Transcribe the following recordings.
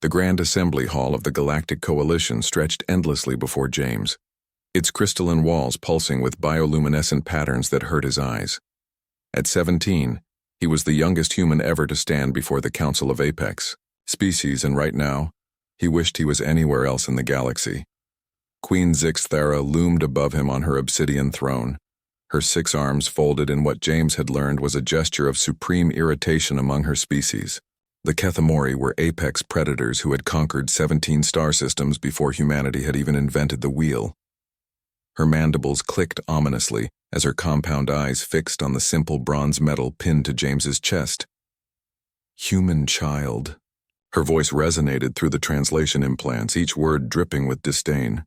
The Grand Assembly Hall of the Galactic Coalition stretched endlessly before James, its crystalline walls pulsing with bioluminescent patterns that hurt his eyes. At 17, he was the youngest human ever to stand before the Council of Apex Species, and right now, he wished he was anywhere else in the galaxy. Queen Zixthara loomed above him on her obsidian throne, her 6 arms folded in what James had learned was a gesture of supreme irritation among her species. The Kethamori were apex predators who had conquered 17 star systems before humanity had even invented the wheel. Her mandibles clicked ominously as her compound eyes fixed on the simple bronze medal pinned to James's chest. Human child. Her voice resonated through the translation implants, each word dripping with disdain.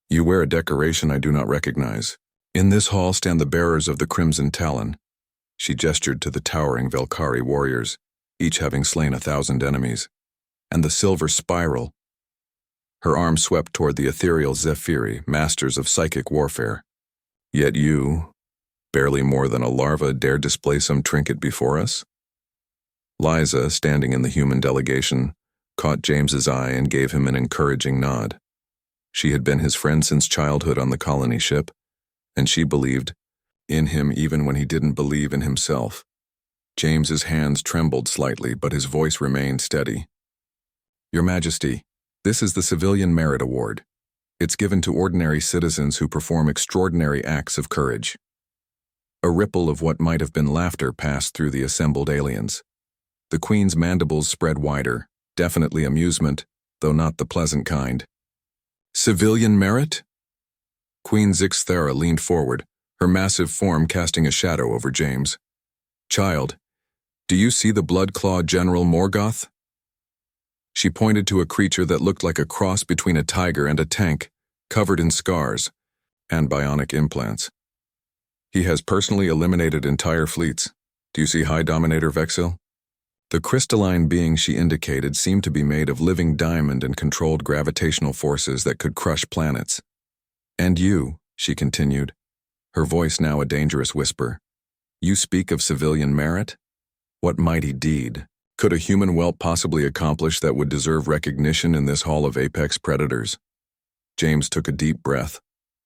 You wear a decoration I do not recognize. In this hall stand the bearers of the Crimson Talon. She gestured to the towering Velkari warriors, each having slain 1,000 enemies. And the silver spiral. Her arm swept toward the ethereal Zephyri, masters of psychic warfare. Yet you, barely more than a larva, dare display some trinket before us? Liza, standing in the human delegation, caught James's eye and gave him an encouraging nod. She had been his friend since childhood on the colony ship, and she believed in him even when he didn't believe in himself. James's hands trembled slightly, but his voice remained steady. Your Majesty, this is the Civilian Merit Award. It's given to ordinary citizens who perform extraordinary acts of courage. A ripple of what might have been laughter passed through the assembled aliens. The Queen's mandibles spread wider, definitely amusement, though not the pleasant kind. Civilian merit? Queen Zixthara leaned forward, her massive form casting a shadow over James. Child, do you see the blood-clawed General Morgoth? She pointed to a creature that looked like a cross between a tiger and a tank, covered in scars and bionic implants. He has personally eliminated entire fleets. Do you see High Dominator Vexil? The crystalline being she indicated seemed to be made of living diamond and controlled gravitational forces that could crush planets. And you, she continued, her voice now a dangerous whisper, you speak of civilian merit? What mighty deed could a human whelp possibly accomplish that would deserve recognition in this hall of apex predators? James took a deep breath.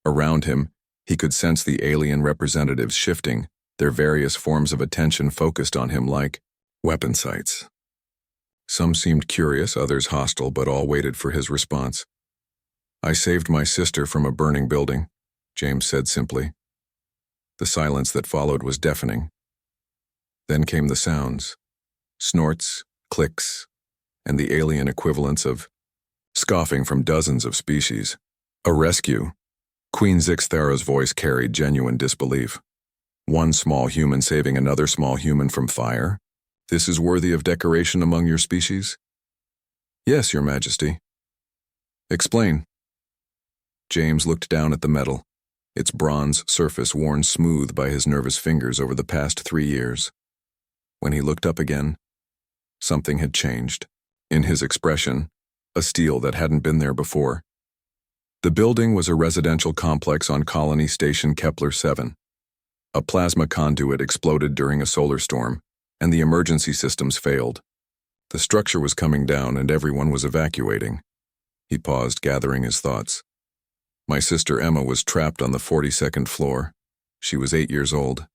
Around him, he could sense the alien representatives shifting, their various forms of attention focused on him like weapon sights. Some seemed curious, others hostile, but all waited for his response. I saved my sister from a burning building, James said simply. The silence that followed was deafening. Then came the sounds, snorts, clicks, and the alien equivalents of scoffing from dozens of species. A rescue. Queen Zixthara's voice carried genuine disbelief. One small human saving another small human from fire? This is worthy of decoration among your species? Yes, Your Majesty. Explain. James looked down at the metal, its bronze surface worn smooth by his nervous fingers over the past 3 years. When he looked up again, something had changed. In his expression, a steel that hadn't been there before. The building was a residential complex on Colony Station Kepler 7. A plasma conduit exploded during a solar storm, and the emergency systems failed. The structure was coming down and everyone was evacuating. He paused, gathering his thoughts. My sister Emma was trapped on the 42nd floor. She was 8 years old.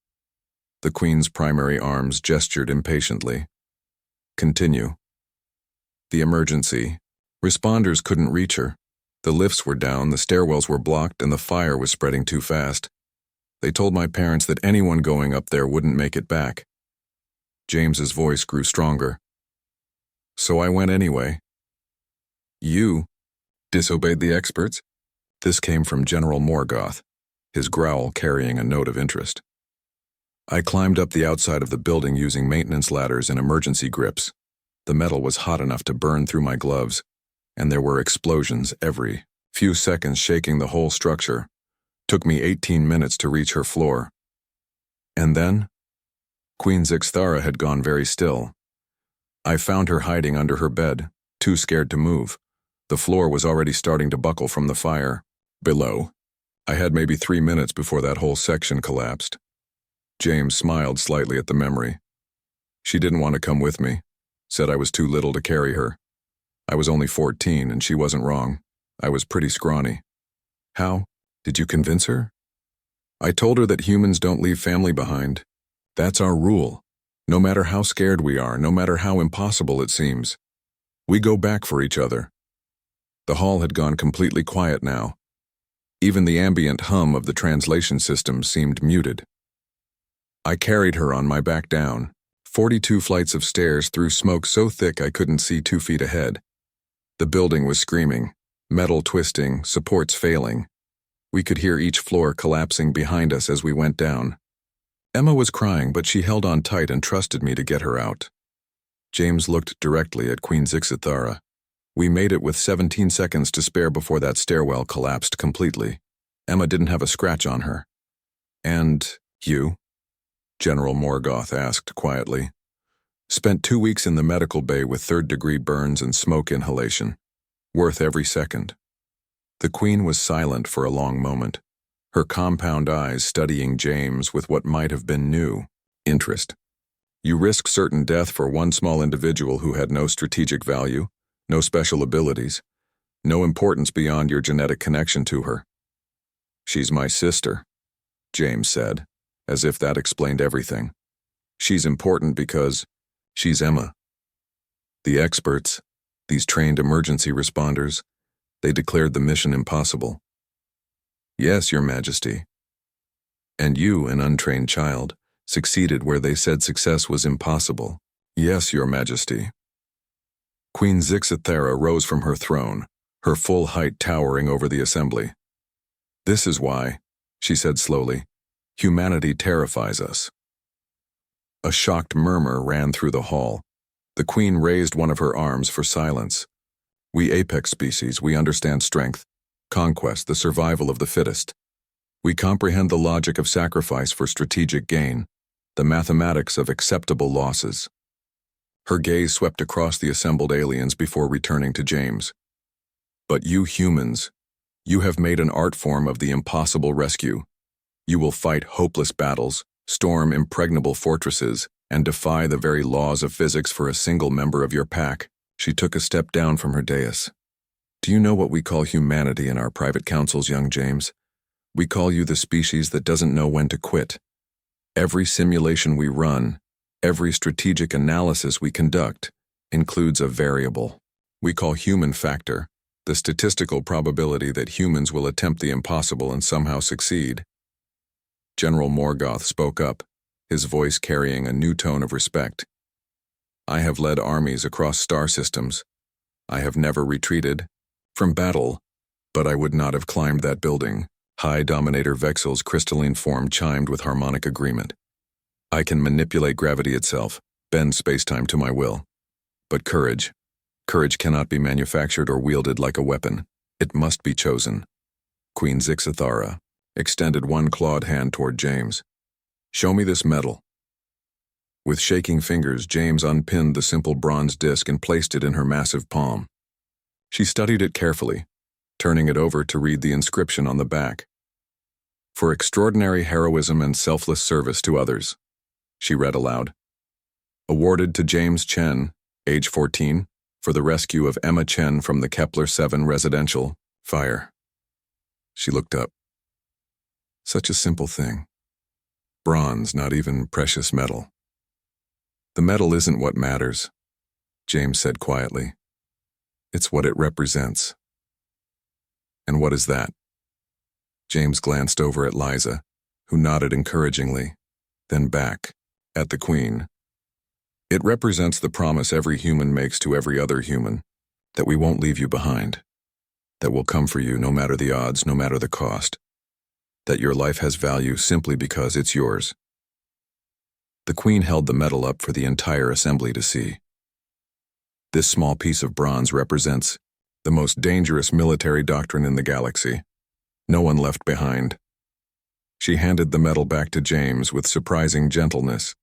The Queen's primary arms gestured impatiently. Continue. The emergency. Responders couldn't reach her. The lifts were down, the stairwells were blocked, and the fire was spreading too fast. They told my parents that anyone going up there wouldn't make it back. James's voice grew stronger. So I went anyway. You disobeyed the experts? This came from General Morgoth, his growl carrying a note of interest. I climbed up the outside of the building using maintenance ladders and emergency grips. The metal was hot enough to burn through my gloves, and there were explosions every few seconds shaking the whole structure. Took me 18 minutes to reach her floor. And then? Queen Zixthara had gone very still. I found her hiding under her bed, too scared to move. The floor was already starting to buckle from the fire. Below. I had maybe 3 minutes before that whole section collapsed. James smiled slightly at the memory. She didn't want to come with me, said I was too little to carry her. I was only 14, and she wasn't wrong. I was pretty scrawny. How? Did you convince her? I told her that humans don't leave family behind. That's our rule. No matter how scared we are, no matter how impossible it seems, we go back for each other. The hall had gone completely quiet now. Even the ambient hum of the translation system seemed muted. I carried her on my back down, 42 flights of stairs through smoke so thick I couldn't see 2 feet ahead. The building was screaming, metal twisting, supports failing. We could hear each floor collapsing behind us as we went down. Emma was crying, but she held on tight and trusted me to get her out. James looked directly at Queen Zixithara. We made it with 17 seconds to spare before that stairwell collapsed completely. Emma didn't have a scratch on her. And you? General Morgoth asked quietly. Spent 2 weeks in the medical bay with 3rd-degree burns and smoke inhalation. Worth every second. The Queen was silent for a long moment, her compound eyes studying James with what might have been new interest. You risk certain death for one small individual who had no strategic value, no special abilities, no importance beyond your genetic connection to her. She's my sister, James said, as if that explained everything. She's important because she's Emma. The experts, these trained emergency responders, they declared the mission impossible. Yes, Your Majesty. And you, an untrained child, succeeded where they said success was impossible. Yes, Your Majesty. Queen Zixithara rose from her throne, her full height towering over the assembly. This is why, she said slowly, humanity terrifies us. A shocked murmur ran through the hall. The Queen raised one of her arms for silence. We apex species, we understand strength, conquest, the survival of the fittest. We comprehend the logic of sacrifice for strategic gain, the mathematics of acceptable losses. Her gaze swept across the assembled aliens before returning to James. But you humans, you have made an art form of the impossible rescue. You will fight hopeless battles, storm impregnable fortresses, and defy the very laws of physics for a single member of your pack. She took a step down from her dais. Do you know what we call humanity in our private councils, young James? We call you the species that doesn't know when to quit. Every simulation we run, every strategic analysis we conduct, includes a variable we call human factor, the statistical probability that humans will attempt the impossible and somehow succeed. General Morgoth spoke up, his voice carrying a new tone of respect. I have led armies across star systems. I have never retreated from battle, but I would not have climbed that building. High Dominator Vexel's crystalline form chimed with harmonic agreement. I can manipulate gravity itself, bend spacetime to my will. But courage cannot be manufactured or wielded like a weapon. It must be chosen. Queen Zixithara extended one clawed hand toward James. Show me this medal. With shaking fingers, James unpinned the simple bronze disc and placed it in her massive palm. She studied it carefully, turning it over to read the inscription on the back. For extraordinary heroism and selfless service to others, she read aloud. Awarded to James Chen, age 14, for the rescue of Emma Chen from the Kepler 7 residential fire. She looked up. Such a simple thing. Bronze, not even precious metal. The metal isn't what matters, James said quietly. It's what it represents. And what is that? James glanced over at Liza, who nodded encouragingly, then back at the Queen. It represents the promise every human makes to every other human, that we won't leave you behind, that we'll come for you no matter the odds, no matter the cost, that your life has value simply because it's yours. The Queen held the medal up for the entire assembly to see. This small piece of bronze represents the most dangerous military doctrine in the galaxy. No one left behind. She handed the medal back to James with surprising gentleness.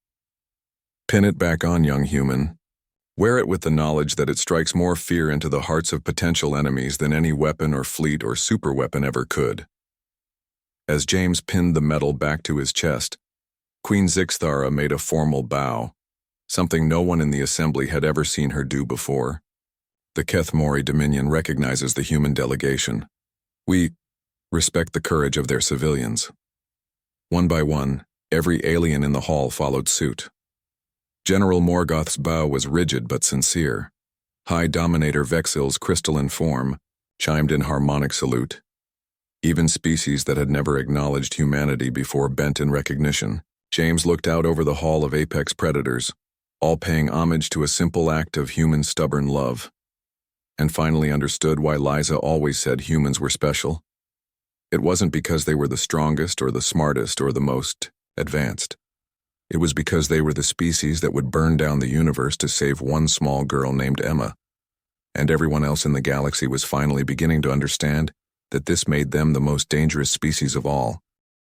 Pin it back on, young human. Wear it with the knowledge that it strikes more fear into the hearts of potential enemies than any weapon or fleet or superweapon ever could. As James pinned the medal back to his chest, Queen Zixithara made a formal bow, something no one in the assembly had ever seen her do before. The Kethmori Dominion recognizes the human delegation. We respect the courage of their civilians. One by one, every alien in the hall followed suit. General Morgoth's bow was rigid but sincere. High Dominator Vexil's crystalline form chimed in harmonic salute. Even species that had never acknowledged humanity before bent in recognition. James looked out over the hall of apex predators, all paying homage to a simple act of human stubborn love, and finally understood why Liza always said humans were special. It wasn't because they were the strongest or the smartest or the most advanced. It was because they were the species that would burn down the universe to save one small girl named Emma, and everyone else in the galaxy was finally beginning to understand that this made them the most dangerous species of all.